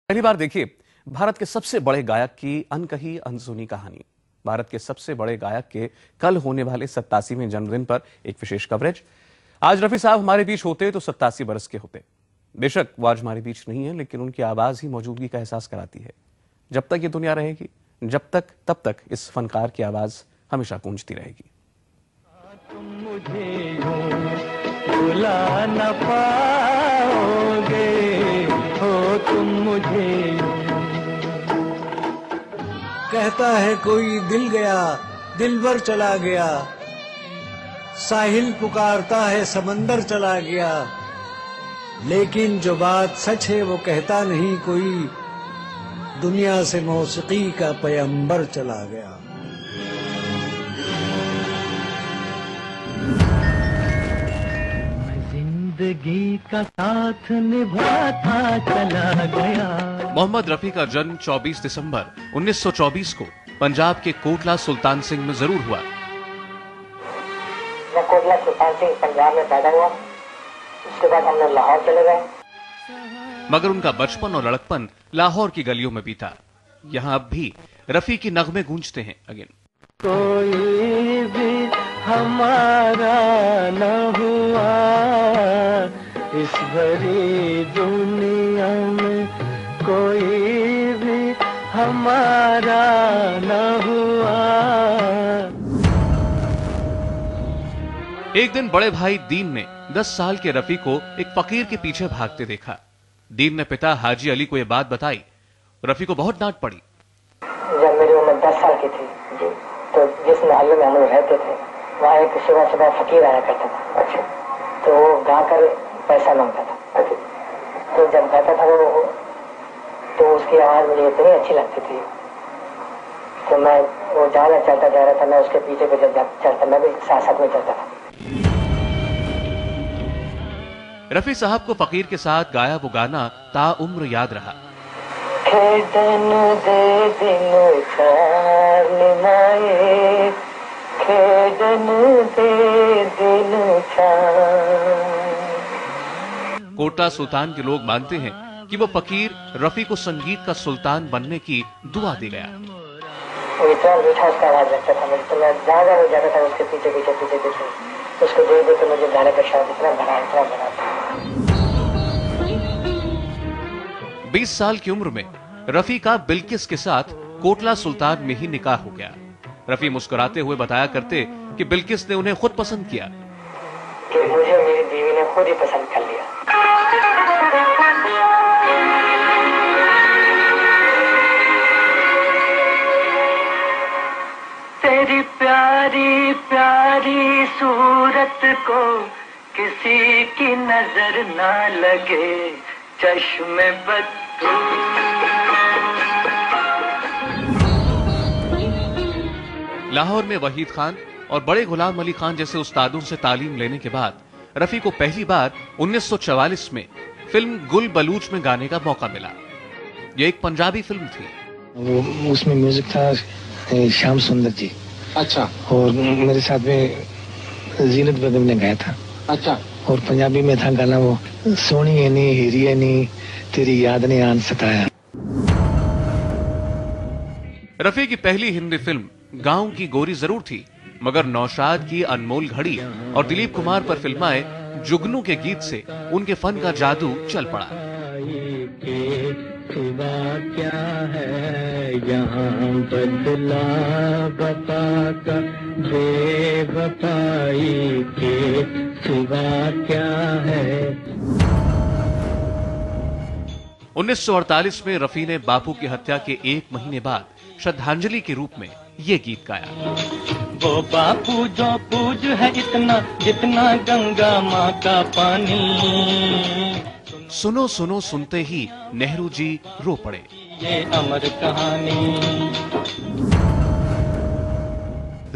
पहली बार देखिए भारत के सबसे बड़े गायक की अनकही अनसुनी कहानी। भारत के सबसे बड़े गायक के कल होने वाले 87वें जन्मदिन पर एक विशेष कवरेज। आज रफी साहब हमारे बीच होते तो 87 बरस के होते। बेशक वो आज हमारे बीच नहीं है, लेकिन उनकी आवाज ही मौजूदगी का एहसास कराती है। जब तक ये दुनिया रहेगी, जब तक तब तक इस फनकार की आवाज हमेशा गूंजती रहेगी। तुम मुझे भुला न पाओगे, हो तुम मुझे। कहता है कोई दिल गया, दिलबर चला गया, साहिल पुकारता है समंदर चला गया, लेकिन जो बात सच है वो कहता नहीं कोई, दुनिया से मौसीकी का पैगंबर चला गया। जिंदगी का साथ निभाता चला गया। मोहम्मद रफी का जन्म 24 दिसंबर 1924 को पंजाब के कोटला सुल्तान सिंह में जरूर हुआ। मैं कोटला सुल्तान सिंह पंजाब में पैदा हुआ, उसके बाद हमने लाहौर चले गए। मगर उनका बचपन और लड़कपन लाहौर की गलियों में बीता। यहाँ अब भी रफी की नगमे गूंजते हैं। अगेन कोई भी हमारा न हुआ इस भरी दुनिया में, कोई भी हमारा न हुआ। एक दिन बड़े भाई दीन ने 10 साल के रफी को एक फकीर के पीछे भागते देखा। दीन ने पिता हाजी अली को यह बात बताई। रफी को बहुत डांट पड़ी। जब मेरी उम्र 10 साल की थी तो जिस मोहल्ले में हम लोग रहते थे वहाँ एक सुबह सुबह फकीर आया करता था। अच्छा। तो वो गाकर पैसा मांगता था। अच्छा। तो जब गाता था वो तो उसकी आवाज मुझे इतनी अच्छी लगती थी तो मैं वो जाना चाहता जा रहा था। मैं उसके पीछे पे जब चलता मैं भी साथ साथ में चलता था। रफी साहब को फकीर के साथ गाया वो गाना ताउम्र याद रहा। खेदन दे दिन चार निमाए, खेदन दे दिन चार। कोटला सुल्तान के लोग मानते हैं कि वो फकीर रफी को संगीत का सुल्तान बनने की दुआ दे गया। वो इतना मीठा उसका आवाज लगता था मुझे, तो मैं ज्यादा हो जाता था उसके पीछे पीछे पीछे पीछे। उसको देख देख मुझे गाने का शौक इतना बड़ा था। 20 साल की उम्र में रफी का बिल्किस के साथ कोटला सुल्तान में ही निकाह हो गया। रफी मुस्कुराते हुए बताया करते कि बिल्किस ने उन्हें खुद पसंद किया। कि मुझे मेरी बीवी ने खुद ही पसंद कर लिया। तेरी प्यारी प्यारी सूरत को किसी की नजर ना लगे, चश्मे बद्दू। लाहौर में वहीद खान और बड़े गुलाम अली खान जैसे उस्तादों से तालीम लेने के बाद रफी को पहली बार 1944 में फिल्म गुल बलूच में गाने का मौका मिला। यह एक पंजाबी फिल्म थी। वो उसमें म्यूजिक था श्याम सुंदर जी। अच्छा। और मेरे साथ में जीनत बेगम ने गाया था। अच्छा। और पंजाबी में था गाना वो सोनी है नी हीरी है नी तेरी याद ने आन सताया। रफी की पहली हिंदी फिल्म गांव की गोरी जरूर थी, मगर नौशाद की अनमोल घड़ी और दिलीप कुमार पर फिल्माए जुगनू के गीत से उनके फन का जादू चल पड़ा। क्या है यहाँ बदला बता का, बेवफाई के सिवा क्या है। 1948 में रफी ने बापू की हत्या के 1 महीने बाद श्रद्धांजलि के रूप में ये गीत गाया। वो बापू जो पूज है इतना जितना गंगा माँ का पानी। सुनो सुनो सुनते ही नेहरू जी रो पड़े। ये अमर कहानी।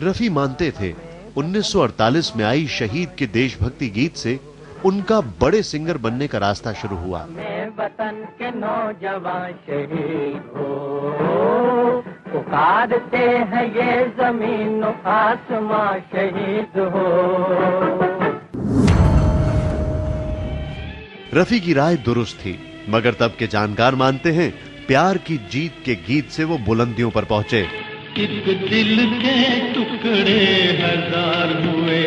रफी मानते थे 1948 में आई शहीद के देशभक्ति गीत से उनका बड़े सिंगर बनने का रास्ता शुरू हुआ। वतन के नौजवान शहीद हो, पुकारते हैं ये जमीन आसमां शहीद हो। रफी की राय दुरुस्त थी। मगर तब के जानकार मानते हैं प्यार की जीत के गीत से वो बुलंदियों पर पहुंचे। एक दिल के टुकड़े हजार हुए,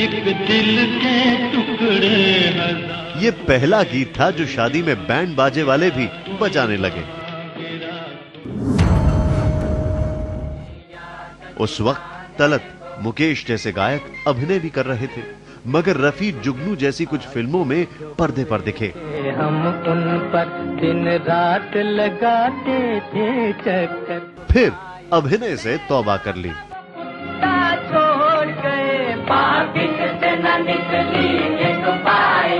एक दिल के टुकड़े हजार। ये पहला गीत था जो शादी में बैंड बाजे वाले भी बजाने लगे। उस वक्त तलत, मुकेश जैसे गायक अभिनय भी कर रहे थे, मगर रफी जुगनू जैसी कुछ फिल्मों में पर्दे पर दिखे। हम उन पर दिन रात लगाते थे चक्कर, फिर अभिनय से तौबा कर ली। छोड़ गए पाकिट से न निकली एक पाई।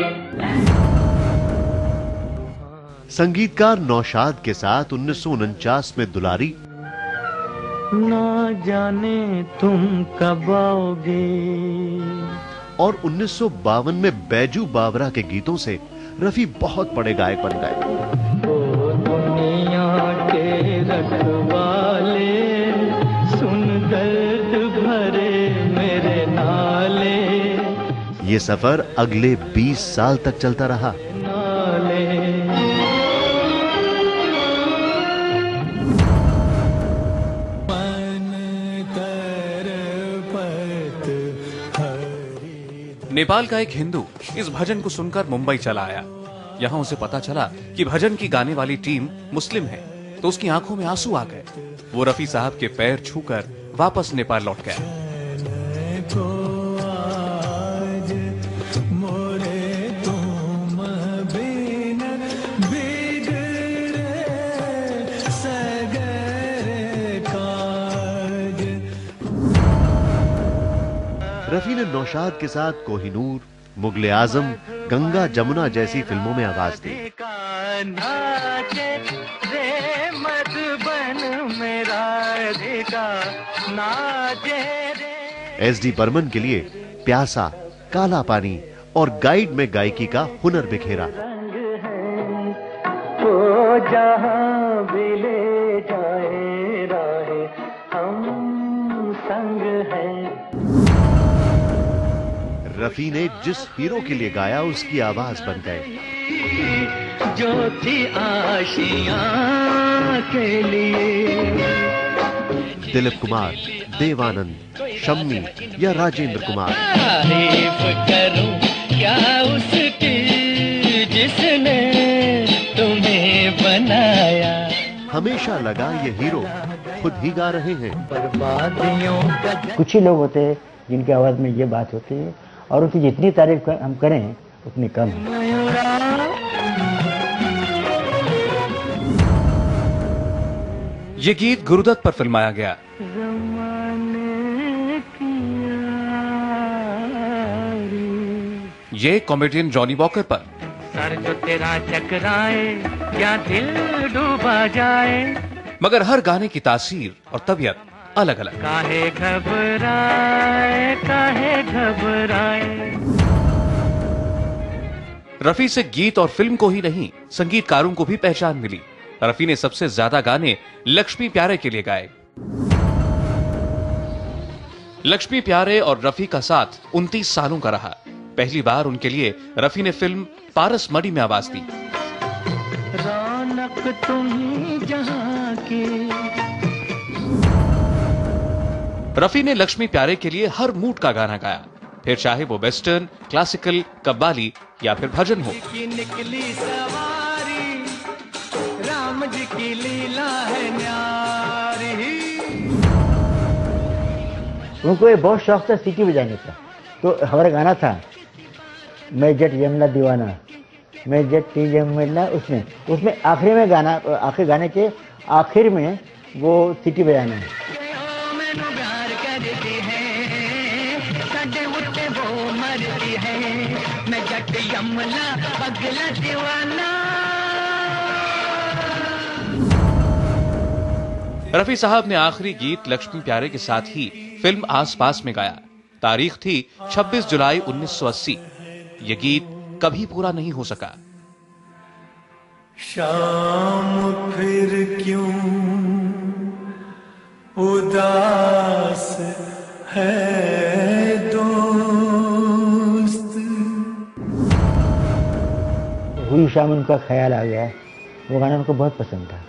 संगीतकार नौशाद के साथ 1949 में दुलारी, ना जाने तुम कब आओगे, और 1952 में बैजू बावरा के गीतों से रफी बहुत बड़े गायक बन गए। ओ दुनिया के रखवाले, सुन दर्द भरे मेरे नाले, ये सफर अगले 20 साल तक चलता रहा। नाले। नेपाल का एक हिंदू इस भजन को सुनकर मुंबई चला आया। यहाँ उसे पता चला कि भजन की गाने वाली टीम मुस्लिम है, तो उसकी आंखों में आंसू आ गए। वो रफी साहब के पैर छूकर वापस नेपाल लौट गया। रफी ने नौशाद के साथ कोहिनूर, मुगले आजम, गंगा जमुना जैसी फिल्मों में आवाज दी। एसडी बर्मन के लिए प्यासा, काला पानी और गाइड में गायकी का हुनर बिखेरा। तो जहां भी ले जाए राहे, हम संग हैं। रफी ने जिस हीरो के लिए गाया उसकी आवाज बन गए। जो थी आशियां के लिए, दिलीप कुमार, देवानंद, शम्मी या राजेंद्र कुमार। तारीफ करूं क्या उसकी जिसने तुम्हें बनाया। हमेशा लगा ये हीरो खुद ही गा रहे हैं। बर्बादियों का कुछ ही लोग होते हैं जिनकी आवाज में ये बात होती है, और उसकी जितनी तारीफ हम करें उतनी कम है। ये गीत गुरुदत्त पर फिल्माया गया। ये कॉमेडियन जॉनी वॉकर पर। सर जो तेरा चकराए या दिल डूबा जाए, मगर हर गाने की तासीर और तबीयत अलग अलग। काहे घबराए, काहे घबराए। रफी से गीत और फिल्म को ही नहीं, संगीतकारों को भी पहचान मिली। रफी ने सबसे ज्यादा गाने लक्ष्मी प्यारे के लिए गाए। लक्ष्मी प्यारे और रफी का साथ 29 सालों का रहा। पहली बार उनके लिए रफी ने फिल्म पारस मणि में आवाज दी। रौनक तुम्ही जहां की। रफी ने लक्ष्मी प्यारे के लिए हर मूड का गाना गाया, फिर चाहे वो वेस्टर्न, क्लासिकल, कव्वाली या फिर भजन हो। निकली सवारी, राम जी की लीला है न्यारी। उनको ये बहुत शौक था सीटी बजाने का। तो हमारा गाना था मैं जट यमला दीवाना, मैं जट यमला, उसमें आखिरी में गाना, आखिर गाने के आखिर में वो सीटी बजाना है। रफी साहब ने आखिरी गीत लक्ष्मी प्यारे के साथ ही फिल्म आस पास में गाया। तारीख थी 26 जुलाई 1980। यह गीत कभी पूरा नहीं हो सका। शाम फिर क्यों उदास है दोस्त। हुई शाम दिशा में उनका ख्याल आ गया, वो गाना उनको बहुत पसंद था।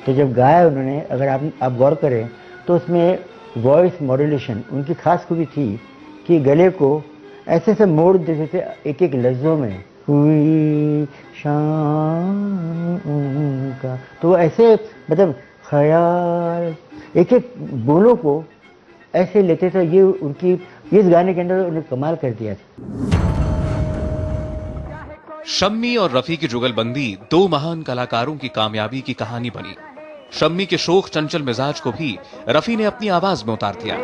तो जब गाया उन्होंने, अगर आप गौर करें तो उसमें वॉइस मॉड्यूलेशन उनकी खास खूबी थी कि गले को ऐसे ऐसे मोड़ देते थे एक एक लफ्जों में, हुई शान उनका, तो वो ऐसे मतलब ख्याल एक एक बोलों को ऐसे लेते थे। ये उनकी इस गाने के अंदर उन्होंने कमाल कर दिया था। शम्मी और रफी की जुगलबंदी दो महान कलाकारों की कामयाबी की कहानी बनी। शम्मी के शोख चंचल मिजाज को भी रफी ने अपनी आवाज में उतार दिया।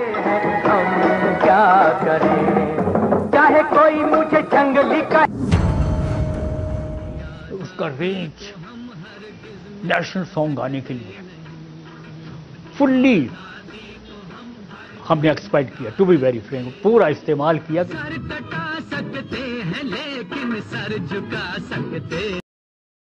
क्या करें, चाहे कोई मुझे जंगली का। उसका रेंज नेशनल सॉन्ग गाने के लिए फुल्ली हमने एक्सपेक्ट किया, टू बी वेरी फ्रैंक, पूरा इस्तेमाल किया। सर कटा सकते हैं लेकिन सर झुका सकते